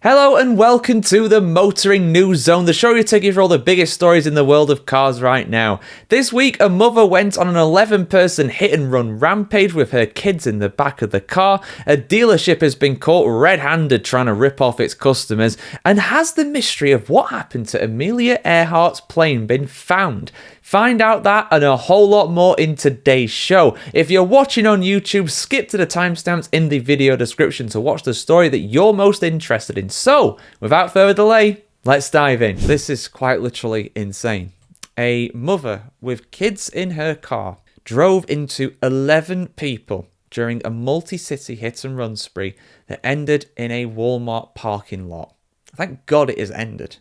Hello and welcome to the Motoring News Zone, the show you take you for all the biggest stories in the world of cars right now. This week, a mother went on an 11-person hit-and-run rampage with her kids in the back of the car, a dealership has been caught red-handed trying to rip off its customers, and has the mystery of what happened to Amelia Earhart's plane been found? Find out that and a whole lot more in today's show. If you're watching on YouTube, skip to the timestamps in the video description to watch the story that you're most interested in. So, without further delay, let's dive in. This is quite literally insane. A mother with kids in her car drove into 11 people during a multi-city hit-and-run spree that ended in a Walmart parking lot. Thank God it has ended.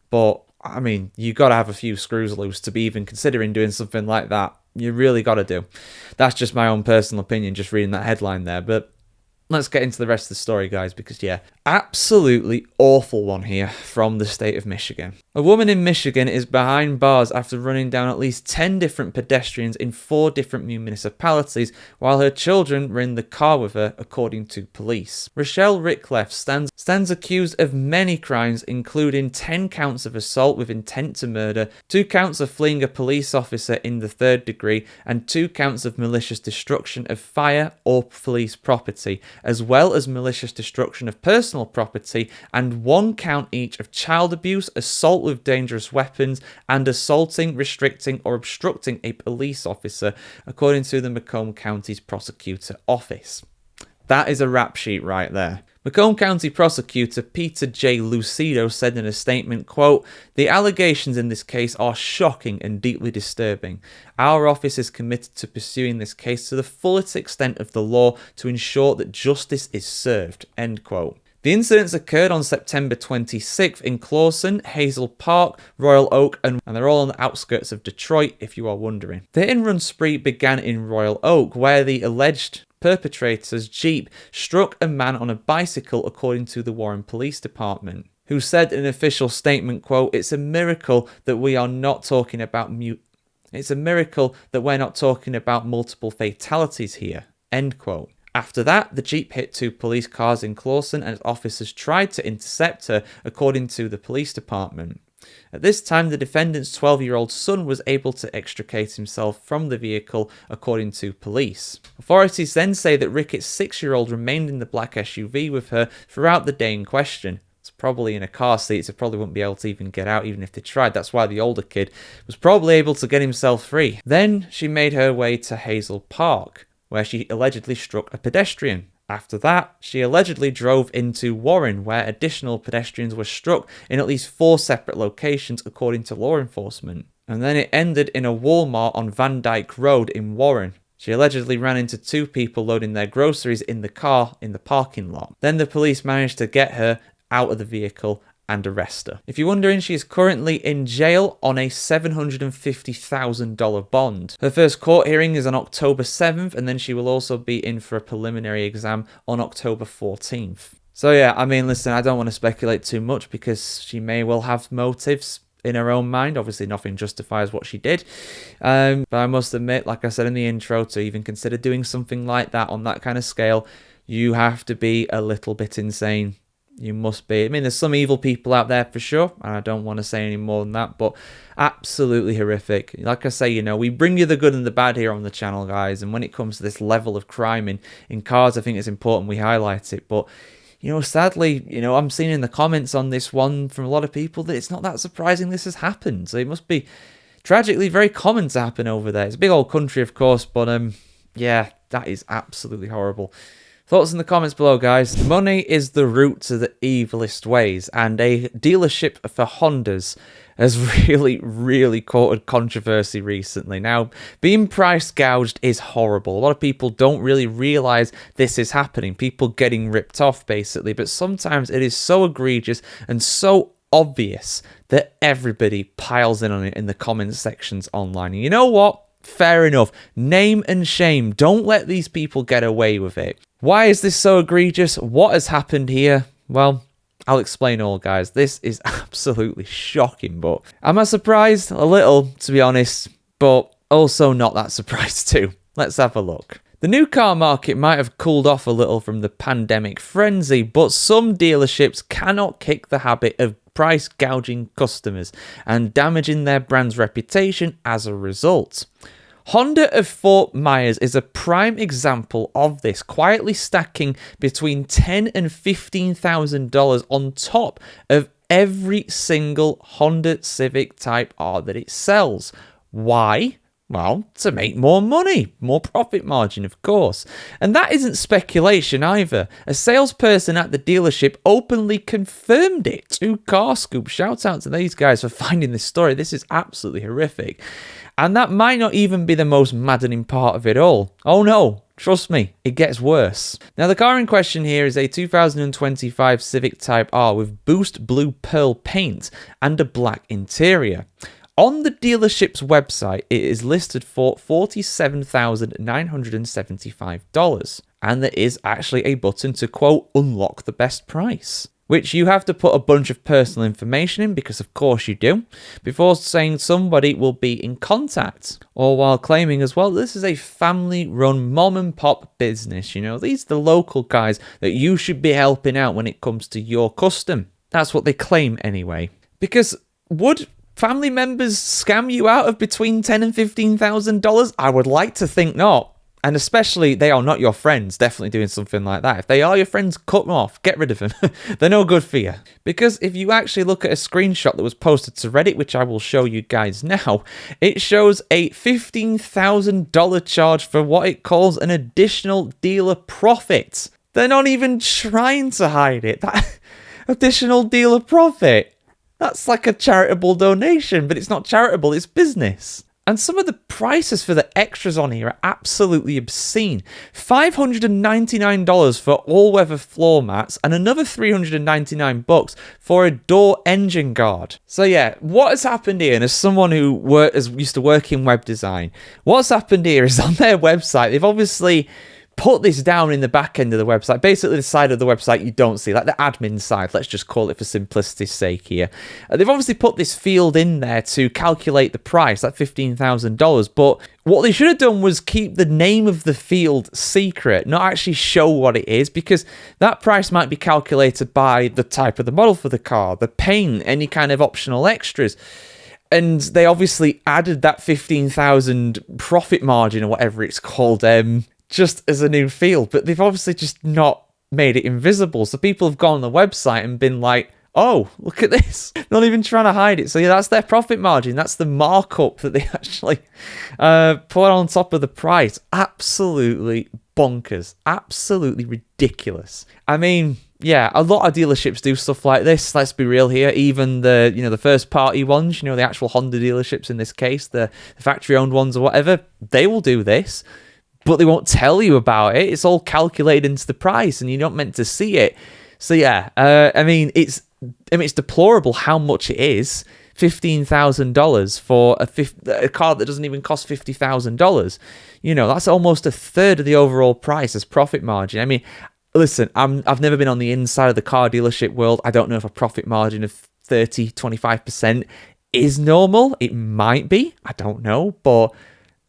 But I mean, you got to have a few screws loose to be even considering doing something like that. You really got to do. That's just my own personal opinion, just reading that headline there. But let's get into the rest of the story, guys, because, yeah, absolutely awful one here from the state of Michigan. A woman in Michigan is behind bars after running down at least 10 different pedestrians in 4 different municipalities while her children were in the car with her, according to police. Rochelle Rickleff stands accused of many crimes, including 10 counts of assault with intent to murder, 2 counts of fleeing a police officer in the 3rd degree, and 2 counts of malicious destruction of fire or police property, as well as malicious destruction of personal property, and 1 count each of child abuse, assault with dangerous weapons, and assaulting, restricting, or obstructing a police officer, according to the Macomb County's prosecutor office. That is a rap sheet right there. Macomb County prosecutor Peter J. Lucido said in a statement, quote, "The allegations in this case are shocking and deeply disturbing. Our office is committed to pursuing this case to the fullest extent of the law to ensure that justice is served," end quote. The incidents occurred on September 26th in Clawson, Hazel Park, Royal Oak, and they're all on the outskirts of Detroit, if you are wondering. The hit-and-run spree began in Royal Oak, where the alleged perpetrator's Jeep struck a man on a bicycle, according to the Warren Police Department, who said in an official statement, quote, "It's a miracle that we are not talking about It's a miracle that we're not talking about multiple fatalities here," end quote. After that, the Jeep hit 2 police cars in Clawson and officers tried to intercept her, according to the police department. At this time, the defendant's 12-year-old son was able to extricate himself from the vehicle, according to police. Authorities then say that Ricketts' 6-year-old remained in the black SUV with her throughout the day in question. It's probably in a car seat, so probably wouldn't be able to even get out even if they tried. That's why the older kid was probably able to get himself free. Then she made her way to Hazel Park, where she allegedly struck a pedestrian. After that, she allegedly drove into Warren, where additional pedestrians were struck in at least 4 separate locations, according to law enforcement. And then it ended in a Walmart on Van Dyke Road in Warren. She allegedly ran into 2 people loading their groceries in the car in the parking lot. Then the police managed to get her out of the vehicle and arrest her. If you're wondering, she is currently in jail on a $750,000 bond. Her first court hearing is on October 7th, and then she will also be in for a preliminary exam on October 14th. So yeah, I mean, listen, I don't want to speculate too much because she may well have motives in her own mind. Obviously, nothing justifies what she did. But I must admit, like I said in the intro, to even consider doing something like that on that kind of scale, you have to be a little bit insane. You must be. I mean, there's some evil people out there for sure, and I don't want to say any more than that, but absolutely horrific. Like I say, you know, we bring you the good and the bad here on the channel, guys, and when it comes to this level of crime in cars, I think it's important we highlight it. But, you know, sadly, you know, I'm seeing in the comments on this one from a lot of people that it's not that surprising this has happened. So it must be tragically very common to happen over there. It's a big old country, of course, but yeah, that is absolutely horrible. Thoughts in the comments below, guys. Money is the root to the evilest ways, and a dealership for Hondas has really courted controversy recently. Now, being price gouged is horrible. A lot of people don't really realize this is happening. People getting ripped off, basically, but sometimes it is so egregious and so obvious that everybody piles in on it in the comment sections online. And you know what? Fair enough. Name and shame. Don't let these people get away with it. Why is this so egregious? What has happened here? Well, I'll explain all, guys. This is absolutely shocking, but am I surprised? A little, to be honest, but also not that surprised too. Let's have a look. The new car market might have cooled off a little from the pandemic frenzy, but some dealerships cannot kick the habit of price gouging customers and damaging their brand's reputation as a result. Honda of Fort Myers is a prime example of this, quietly stacking between $10,000 and $15,000 on top of every single Honda Civic Type R that it sells. Why? Well, to make more money, more profit margin, of course. And that isn't speculation either. A salesperson at the dealership openly confirmed it to CarScoop. Shout out to these guys for finding this story. This is absolutely horrific. And that might not even be the most maddening part of it all. Oh no, trust me, it gets worse. Now, the car in question here is a 2025 Civic Type R with Boost Blue Pearl paint and a black interior. On the dealership's website, it is listed for $47,975, and there is actually a button to, quote, unlock the best price, which you have to put a bunch of personal information in, because of course you do, before saying somebody will be in contact, or while claiming as well, this is a family-run mom-and-pop business. You know, these are the local guys that you should be helping out when it comes to your custom. That's what they claim anyway. Because would family members scam you out of between $10,000 and $15,000? I would like to think not. And especially, they are not your friends, definitely doing something like that. If they are your friends, cut them off. Get rid of them. They're no good for you. Because if you actually look at a screenshot that was posted to Reddit, which I will show you guys now, it shows a $15,000 charge for what it calls an additional dealer profit. They're not even trying to hide it. That additional dealer profit. That's like a charitable donation, but it's not charitable, it's business. And some of the prices for the extras on here are absolutely obscene. $599 for all-weather floor mats and another $399 for a door engine guard. So yeah, what has happened here, and as someone who used to work in web design, what's happened here is on their website, they've obviously put this down in the back end of the website, basically the side of the website you don't see, like the admin side, let's just call it for simplicity's sake here. They've obviously put this field in there to calculate the price, that $15,000, but what they should have done was keep the name of the field secret, not actually show what it is, because that price might be calculated by the type of the model for the car, the paint, any kind of optional extras. And they obviously added that 15,000 profit margin or whatever it's called, just as a new field, but they've obviously just not made it invisible. So people have gone on the website and been like, oh, look at this. Not even trying to hide it. So yeah, that's their profit margin. That's the markup that they actually put on top of the price. Absolutely bonkers. Absolutely ridiculous. I mean, yeah, a lot of dealerships do stuff like this. Let's be real here. Even the first party ones, the actual Honda dealerships in this case, the factory owned ones or whatever, they will do this. But they won't tell you about it. It's all calculated into the price, and you're not meant to see it. So yeah, it's deplorable how much it is. $15,000 for a car that doesn't even cost $50,000. That's almost a third of the overall price as profit margin. I mean, listen, I've never been on the inside of the car dealership world. I don't know if a profit margin of 30-25% is normal. It might be. I don't know, but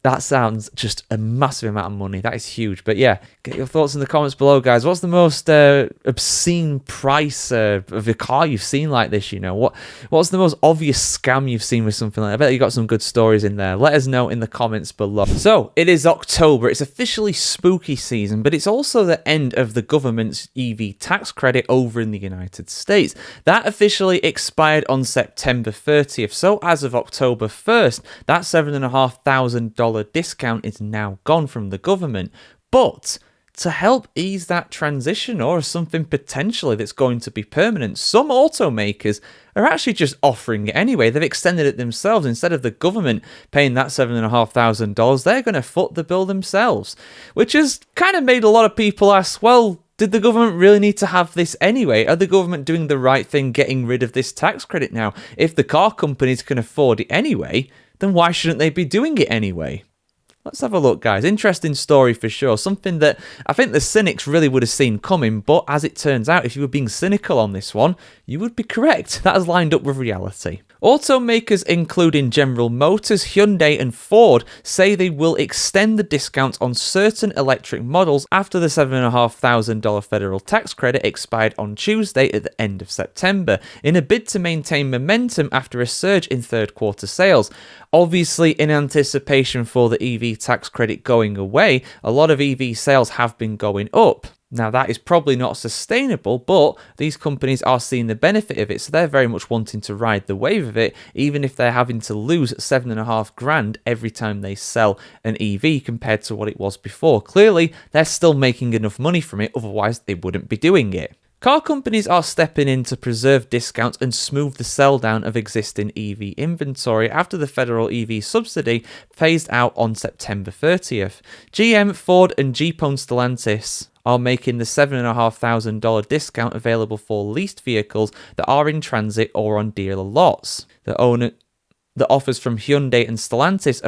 that sounds just a massive amount of money. That is huge. But yeah, get your thoughts in the comments below, guys. What's the most obscene price of a car you've seen like this? What's the most obvious scam you've seen with something like that? I bet you got some good stories in there. Let us know in the comments below. So it is October. It's officially spooky season, but it's also the end of the government's EV tax credit over in the United States. That officially expired on September 30th. So as of October 1st, that $7,500 discount is now gone from the government. But to help ease that transition, or something potentially that's going to be permanent, some automakers are actually just offering it anyway. They've extended it themselves. Instead of the government paying that $7,500, they're going to foot the bill themselves, which has kind of made a lot of people ask, well, did the government really need to have this anyway? Are the government doing the right thing getting rid of this tax credit now? If the car companies can afford it anyway, then why shouldn't they be doing it anyway? Let's have a look, guys. Interesting story for sure. Something that I think the cynics really would have seen coming, but as it turns out, if you were being cynical on this one, you would be correct. That has lined up with reality. Automakers including General Motors, Hyundai and Ford say they will extend the discounts on certain electric models after the $7,500 federal tax credit expired on Tuesday at the end of September, in a bid to maintain momentum after a surge in third quarter sales. Obviously, in anticipation for the EV tax credit going away, a lot of EV sales have been going up. Now, that is probably not sustainable, but these companies are seeing the benefit of it, so they're very much wanting to ride the wave of it, even if they're having to lose $7,500 every time they sell an EV compared to what it was before. Clearly, they're still making enough money from it, otherwise they wouldn't be doing it. Car companies are stepping in to preserve discounts and smooth the sell down of existing EV inventory after the federal EV subsidy phased out on September 30th. GM, Ford and Jeep and Stellantis are making the $7,500 discount available for leased vehicles that are in transit or on dealer lots. The offers from Hyundai and Stellantis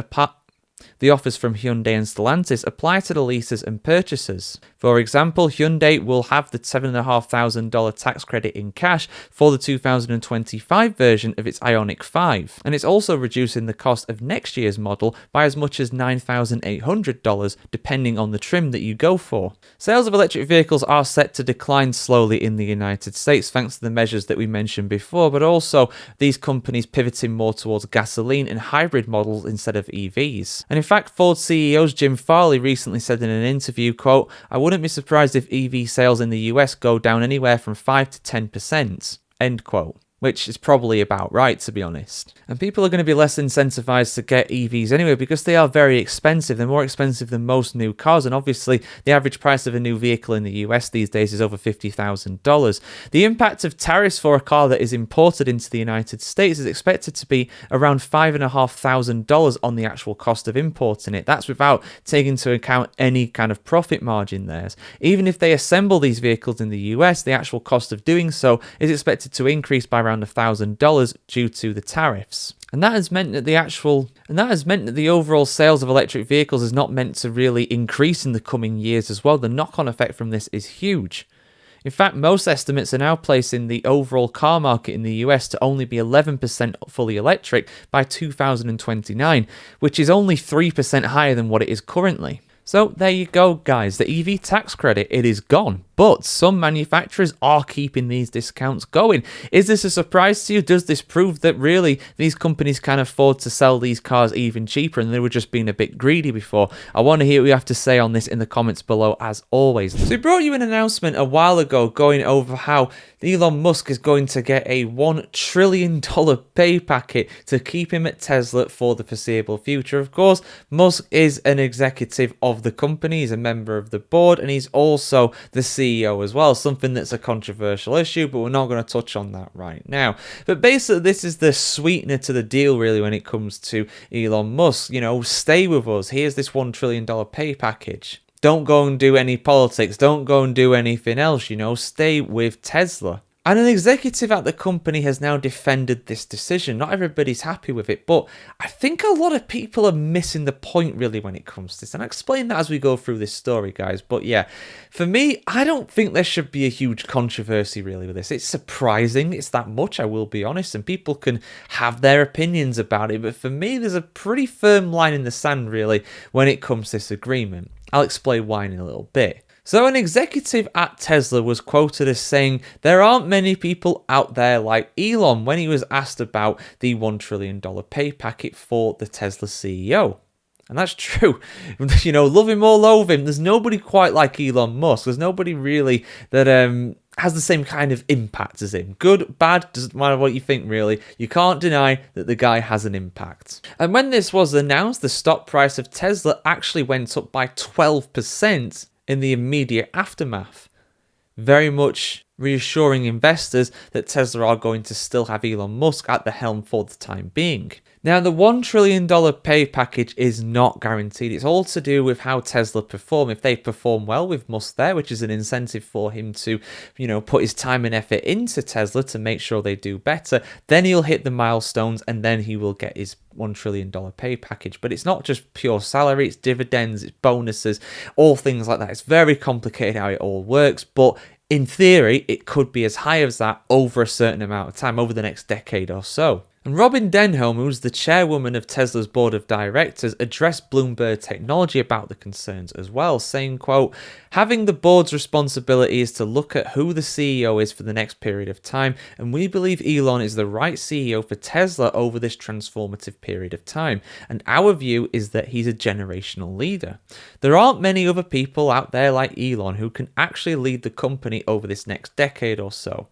apply to the leases and purchasers. For example, Hyundai will have the $7,500 tax credit in cash for the 2025 version of its Ioniq 5, and it's also reducing the cost of next year's model by as much as $9,800 depending on the trim that you go for. Sales of electric vehicles are set to decline slowly in the United States thanks to the measures that we mentioned before, but also these companies pivoting more towards gasoline and hybrid models instead of EVs. And in fact, Ford CEO Jim Farley recently said in an interview, quote, "I wouldn't be surprised if EV sales in the US go down anywhere from 5 to 10%, end quote. Which is probably about right, to be honest. And people are going to be less incentivized to get EVs anyway because they are very expensive. They're more expensive than most new cars, and obviously the average price of a new vehicle in the US these days is over $50,000. The impact of tariffs for a car that is imported into the United States is expected to be around $5,500 on the actual cost of importing it. That's without taking into account any kind of profit margin there. Even if they assemble these vehicles in the US, the actual cost of doing so is expected to increase by around $1,000 due to the tariffs. And that has meant that the overall sales of electric vehicles is not meant to really increase in the coming years as well. The knock-on effect from this is huge. In fact, most estimates are now placing the overall car market in the US to only be 11% fully electric by 2029, which is only 3% higher than what it is currently. So there you go, guys. The EV tax credit, it is gone. But some manufacturers are keeping these discounts going. Is this a surprise to you? Does this prove that really these companies can afford to sell these cars even cheaper and they were just being a bit greedy before? I want to hear what you have to say on this in the comments below as always. So we brought you an announcement a while ago going over how Elon Musk is going to get a $1 trillion pay packet to keep him at Tesla for the foreseeable future. Of course, Musk is an executive of the company, he's a member of the board, and he's also the CEO as well, something that's a controversial issue, but we're not going to touch on that right now. But basically, this is the sweetener to the deal, really, when it comes to Elon Musk. You know, stay with us. Here's this $1 trillion pay package. Don't go and do any politics. Don't go and do anything else, you know. Stay with Tesla. And an executive at the company has now defended this decision. Not everybody's happy with it, but I think a lot of people are missing the point really when it comes to this. And I'll explain that as we go through this story, guys. But yeah, for me, I don't think there should be a huge controversy really with this. It's surprising it's that much, I will be honest, and people can have their opinions about it. But for me, there's a pretty firm line in the sand really when it comes to this agreement. I'll explain why in a little bit. So an executive at Tesla was quoted as saying, "There aren't many people out there like Elon," when he was asked about the $1 trillion pay packet for the Tesla CEO. And that's true. You know, love him or loathe him, there's nobody quite like Elon Musk. There's nobody really that has the same kind of impact as him. Good, bad, doesn't matter what you think really. You can't deny that the guy has an impact. And when this was announced, the stock price of Tesla actually went up by 12% in the immediate aftermath, very much reassuring investors that Tesla are going to still have Elon Musk at the helm for the time being. Now, the $1 trillion pay package is not guaranteed. It's all to do with how Tesla perform. If they perform well with Musk there, which is an incentive for him to, you know, put his time and effort into Tesla to make sure they do better, then he'll hit the milestones and then he will get his $1 trillion pay package. But it's not just pure salary, it's dividends, it's bonuses, all things like that. It's very complicated how it all works, but in theory, it could be as high as that over a certain amount of time, over the next decade or so. And Robin Denholm, who's the chairwoman of Tesla's board of directors, addressed Bloomberg Technology about the concerns as well, saying, quote, "Having the board's responsibility is to look at who the CEO is for the next period of time, and we believe Elon is the right CEO for Tesla over this transformative period of time, and our view is that he's a generational leader. There aren't many other people out there like Elon who can actually lead the company over this next decade or so.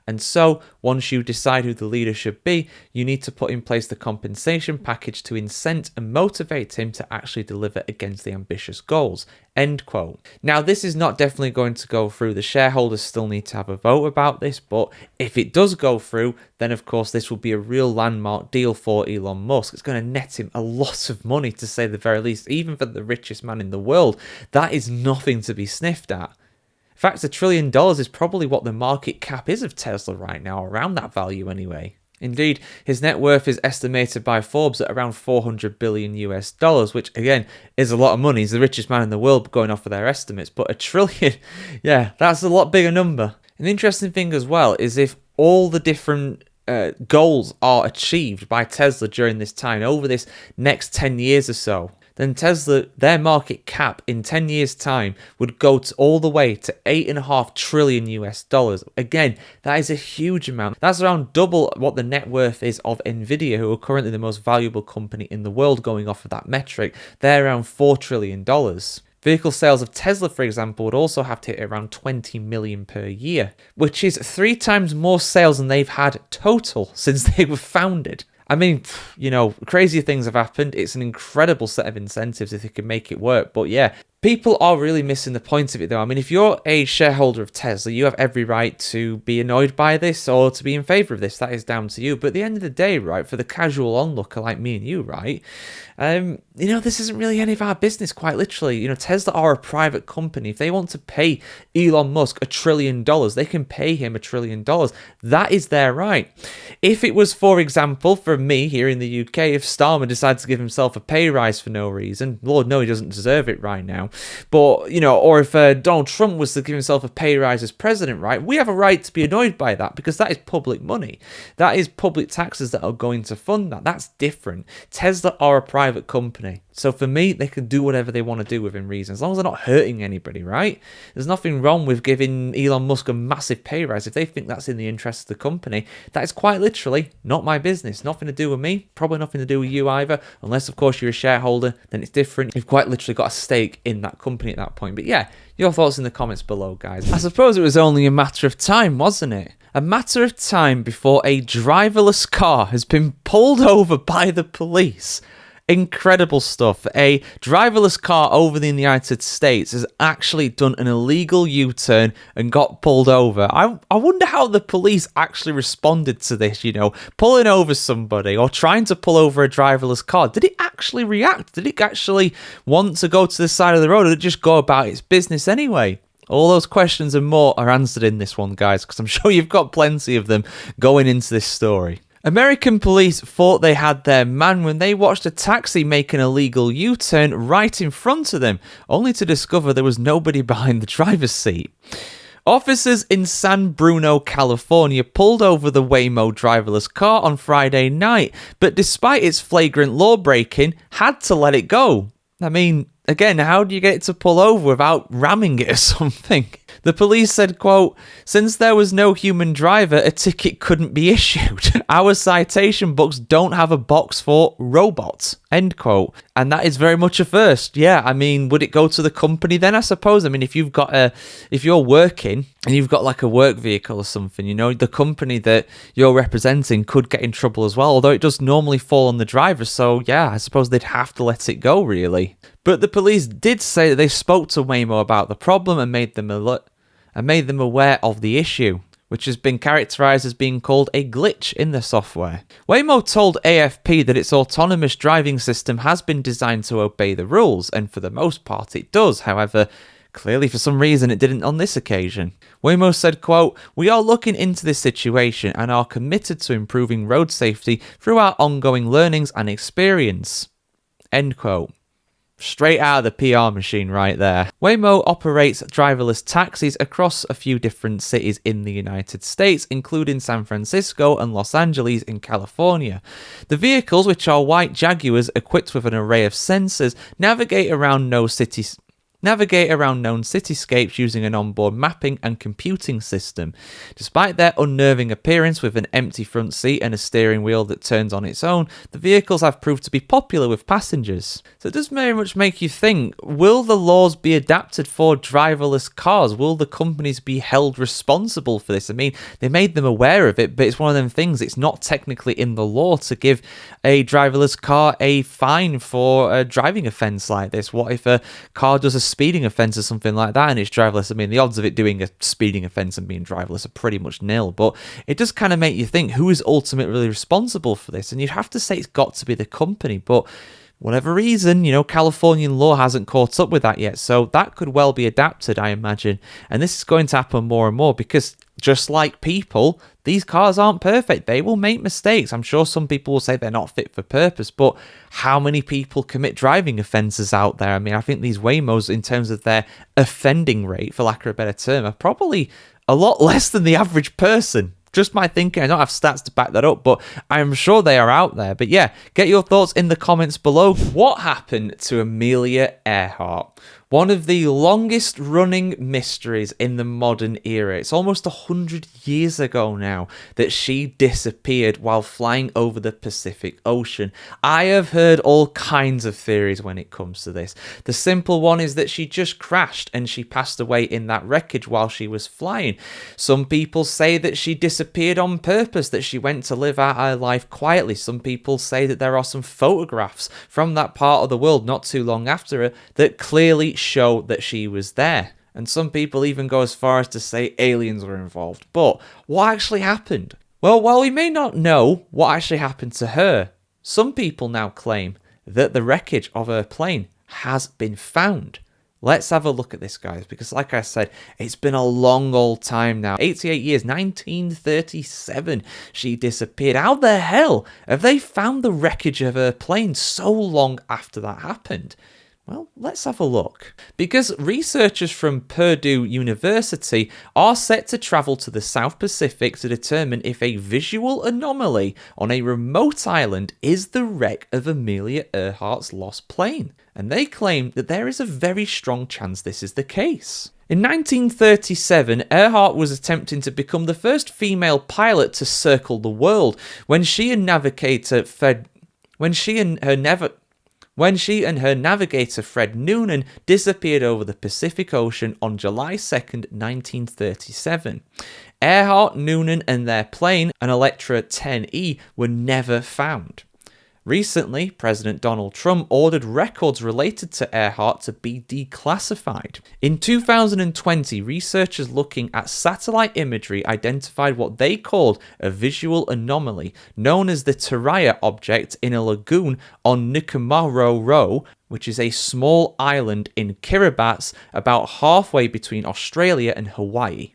And so, once you decide who the leader should be, you need to put in place the compensation package to incent and motivate him to actually deliver against the ambitious goals." End quote. Now, this is not definitely going to go through. The shareholders still need to have a vote about this, but if it does go through, then of course this will be a real landmark deal for Elon Musk. It's going to net him a lot of money, to say the very least. Even for the richest man in the world, that is nothing to be sniffed at. In fact, $1 trillion is probably what the market cap is of Tesla right now, around that value anyway. Indeed, his net worth is estimated by Forbes at around $400 billion US, which again is a lot of money. He's the richest man in the world going off of their estimates, but $1 trillion, yeah, that's a lot bigger number. An interesting thing as well is if all the different goals are achieved by Tesla during this time, over this next 10 years or so, then Tesla, their market cap in 10 years' time would go all the way to $8.5 trillion US. Again, that is a huge amount. That's around double what the net worth is of Nvidia, who are currently the most valuable company in the world going off of that metric. They're around $4 trillion. Vehicle sales of Tesla, for example, would also have to hit around 20 million per year, which is 3 times more sales than they've had total since they were founded. I mean, you know, crazier things have happened. It's an incredible set of incentives if they can make it work. But yeah, people are really missing the point of it, though. I mean, if you're a shareholder of Tesla, you have every right to be annoyed by this or to be in favour of this. That is down to you. But at the end of the day, right, for the casual onlooker like me and you, right, you know, this isn't really any of our business, quite literally. You know, Tesla are a private company. If they want to pay Elon Musk $1 trillion, they can pay him $1 trillion. That is their right. If it was, for example, for me here in the UK, if Starmer decides to give himself a pay rise for no reason, Lord, no, he doesn't deserve it right now. But, you know, or if Donald Trump was to give himself a pay rise as president, right, we have a right to be annoyed by that because that is public money. That is public taxes that are going to fund that. That's different. Tesla are a private company. So for me, they can do whatever they want to do within reason, as long as they're not hurting anybody, right? There's nothing wrong with giving Elon Musk a massive pay rise if they think that's in the interest of the company. That is quite literally not my business. Nothing to do with me, probably nothing to do with you either, unless of course you're a shareholder, then it's different. You've quite literally got a stake in that company at that point. But yeah, your thoughts in the comments below, guys. I suppose it was only a matter of time, wasn't it? A matter of time before a driverless car has been pulled over by the police. Incredible stuff. A driverless car over in the United States has actually done an illegal U-turn and got pulled over. I wonder how the police actually responded to this, you know, pulling over somebody or trying to pull over a driverless car. Did it actually react? Did it actually want to go to the side of the road, or did it just go about its business anyway? All those questions and more are answered in this one, guys, because I'm sure you've got plenty of them going into this story. American police thought they had their man when they watched a taxi make an illegal U-turn right in front of them, only to discover there was nobody behind the driver's seat. Officers in San Bruno, California pulled over the Waymo driverless car on Friday night, but despite its flagrant law breaking, had to let it go. I mean, again, how do you get it to pull over without ramming it or something? The police said, quote, "Since there was no human driver, a ticket couldn't be issued. Our citation books don't have a box for robots," end quote. And that is very much a first. Yeah, I mean, would it go to the company then, I suppose? I mean, if you're working and you've got like a work vehicle or something, you know, the company that you're representing could get in trouble as well, although it does normally fall on the driver. So yeah, I suppose they'd have to let it go, really. But the police did say that they spoke to Waymo about the problem and made them aware of the issue, which has been characterized as being called a glitch in the software. Waymo told AFP that its autonomous driving system has been designed to obey the rules, and for the most part it does. However, clearly for some reason it didn't on this occasion. Waymo said, quote, "We are looking into this situation and are committed to improving road safety through our ongoing learnings and experience," end quote. Straight out of the PR machine right there. Waymo operates driverless taxis across a few different cities in the United States, including San Francisco and Los Angeles in California. The vehicles, which are white Jaguars equipped with an array of sensors, navigate around known cityscapes using an onboard mapping and computing system. Despite their unnerving appearance with an empty front seat and a steering wheel that turns on its own, the vehicles have proved to be popular with passengers. So it does very much make you think, will the laws be adapted for driverless cars? Will the companies be held responsible for this? I mean, they made them aware of it, but it's one of them things, it's not technically in the law to give a driverless car a fine for a driving offence like this. What if a car does a speeding offence or something like that and it's driverless? I mean, the odds of it doing a speeding offence and being driverless are pretty much nil, but it does kind of make you think, who is ultimately responsible for this? And you'd have to say it's got to be the company, but whatever reason, Californian law hasn't caught up with that yet, so that could well be adapted, I imagine. And this is going to happen more and more because, just like people, these cars aren't perfect. They will make mistakes. I'm sure some people will say they're not fit for purpose, but how many people commit driving offences out there? I mean, I think these Waymos, in terms of their offending rate, for lack of a better term, are probably a lot less than the average person. Just my thinking. I don't have stats to back that up, but I'm sure they are out there. But yeah, get your thoughts in the comments below. What happened to Amelia Earhart? One of the longest running mysteries in the modern era. It's almost 100 years ago now that she disappeared while flying over the Pacific Ocean. I have heard all kinds of theories when it comes to this. The simple one is that she just crashed and she passed away in that wreckage while she was flying. Some people say that she disappeared on purpose, that she went to live out her life quietly. Some people say that there are some photographs from that part of the world not too long after her that clearly show that she was there. And some people even go as far as to say aliens were involved. But what actually happened? Well, while we may not know what actually happened to her, some people now claim that the wreckage of her plane has been found. Let's have a look at this, guys, because like I said, it's been a long old time now. 88 years, 1937, she disappeared. How the hell have they found the wreckage of her plane so long after that happened? Well, let's have a look. Because researchers from Purdue University are set to travel to the South Pacific to determine if a visual anomaly on a remote island is the wreck of Amelia Earhart's lost plane. And they claim that there is a very strong chance this is the case. In 1937, Earhart was attempting to become the first female pilot to circle the world when she and her navigator Fred Noonan disappeared over the Pacific Ocean on July 2nd, 1937. Earhart, Noonan and their plane, an Electra 10E, were never found. Recently, President Donald Trump ordered records related to Earhart to be declassified. In 2020, researchers looking at satellite imagery identified what they called a visual anomaly known as the Taraya object in a lagoon on Nikumaroro, which is a small island in Kiribati about halfway between Australia and Hawaii.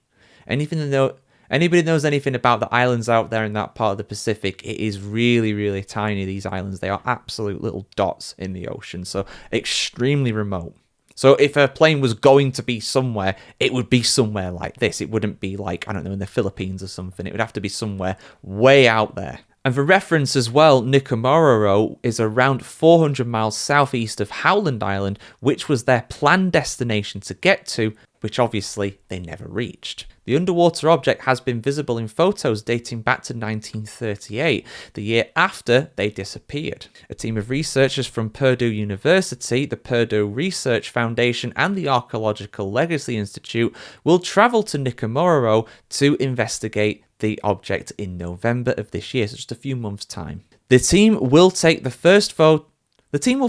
Anybody knows anything about the islands out there in that part of the Pacific, it is really, really tiny, these islands. They are absolute little dots in the ocean, so extremely remote. So if a plane was going to be somewhere, it would be somewhere like this. It wouldn't be like, I don't know, in the Philippines or something. It would have to be somewhere way out there. And for reference as well, Nikumaroro is around 400 miles southeast of Howland Island, which was their planned destination to get to, which obviously they never reached. The underwater object has been visible in photos dating back to 1938, the year after they disappeared. A team of researchers from Purdue University, the Purdue Research Foundation, and the Archaeological Legacy Institute will travel to Nikumaroro to investigate the object in November of this year, so just a few months' time. The team will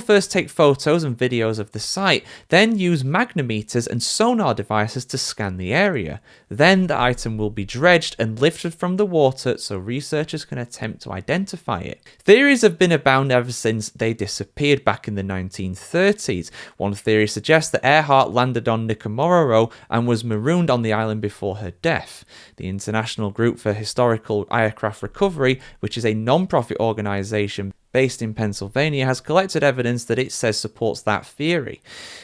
first take photos and videos of the site, then use magnometers and sonar devices to scan the area. Then the item will be dredged and lifted from the water so researchers can attempt to identify it. Theories have been abound ever since they disappeared back in the 1930s. One theory suggests that Earhart landed on Nikumaroro and was marooned on the island before her death. The International Group for Historical Aircraft Recovery, which is a non-profit organisation based in Pennsylvania, has collected evidence that it says supports that theory.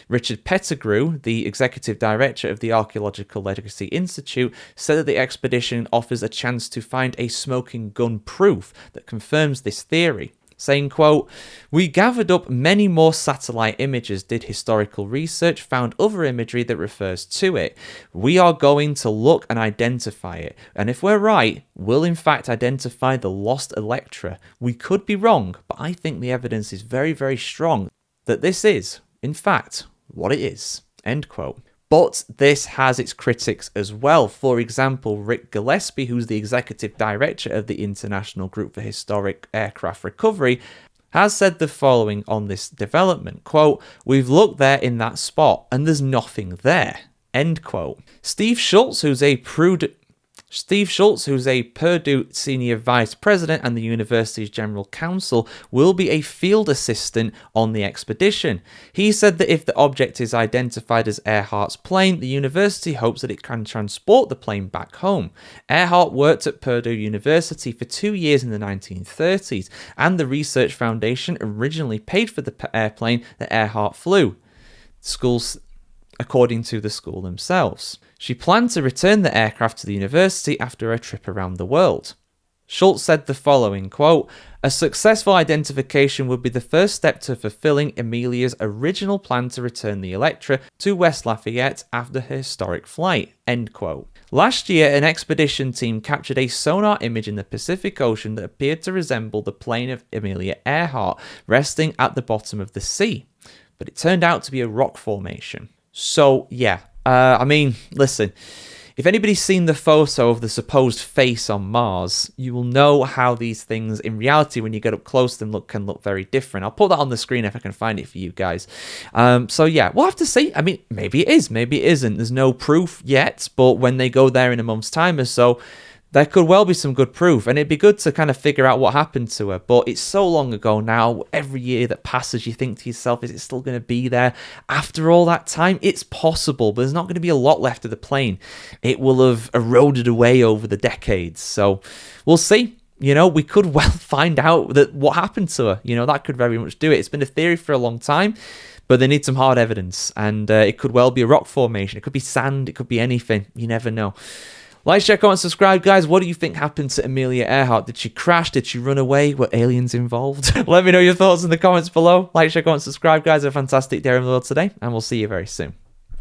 Richard Pettigrew, the executive director of the Archaeological Legacy Institute, said that the expedition offers a chance to find a smoking gun proof that confirms this theory, saying, quote, "We gathered up many more satellite images, did historical research, found other imagery that refers to it. We are going to look and identify it. And if we're right, we'll in fact identify the lost Electra. We could be wrong, but I think the evidence is very, very strong that this is, in fact, what it is." End quote. But this has its critics as well. For example, Rick Gillespie, who's the executive director of the International Group for Historic Aircraft Recovery, has said the following on this development, quote, "We've looked there in that spot and there's nothing there." End quote. Steve Schultz, who's a Purdue senior vice president and the university's general counsel, will be a field assistant on the expedition. He said that if the object is identified as Earhart's plane, the university hopes that it can transport the plane back home. Earhart worked at Purdue University for 2 years in the 1930s, and the Research Foundation originally paid for the airplane that Earhart flew. According to the school themselves. She planned to return the aircraft to the university after a trip around the world. Schultz said the following, quote, "A successful identification would be the first step to fulfilling Amelia's original plan to return the Electra to West Lafayette after her historic flight." End quote. Last year, an expedition team captured a sonar image in the Pacific Ocean that appeared to resemble the plane of Amelia Earhart resting at the bottom of the sea, but it turned out to be a rock formation. So, yeah, listen, if anybody's seen the photo of the supposed face on Mars, you will know how these things, in reality, when you get up close to them, can look very different. I'll put that on the screen if I can find it for you guys. So, yeah, we'll have to see. I mean, maybe it is, maybe it isn't. There's no proof yet, but when they go there in a month's time or so, there could well be some good proof, and it'd be good to kind of figure out what happened to her, but it's so long ago now. Every year that passes, you think to yourself, is it still going to be there after all that time? It's possible, but there's not going to be a lot left of the plane. It will have eroded away over the decades, so we'll see. You know, we could well find out that what happened to her. You know, that could very much do it. It's been a theory for a long time, but they need some hard evidence, and it could well be a rock formation. It could be sand. It could be anything. You never know. Like, share, comment, subscribe, guys. What do you think happened to Amelia Earhart? Did she crash? Did she run away? Were aliens involved? Let me know your thoughts in the comments below. Like, share, comment, subscribe, guys. Have a fantastic day in the world today, and we'll see you very soon.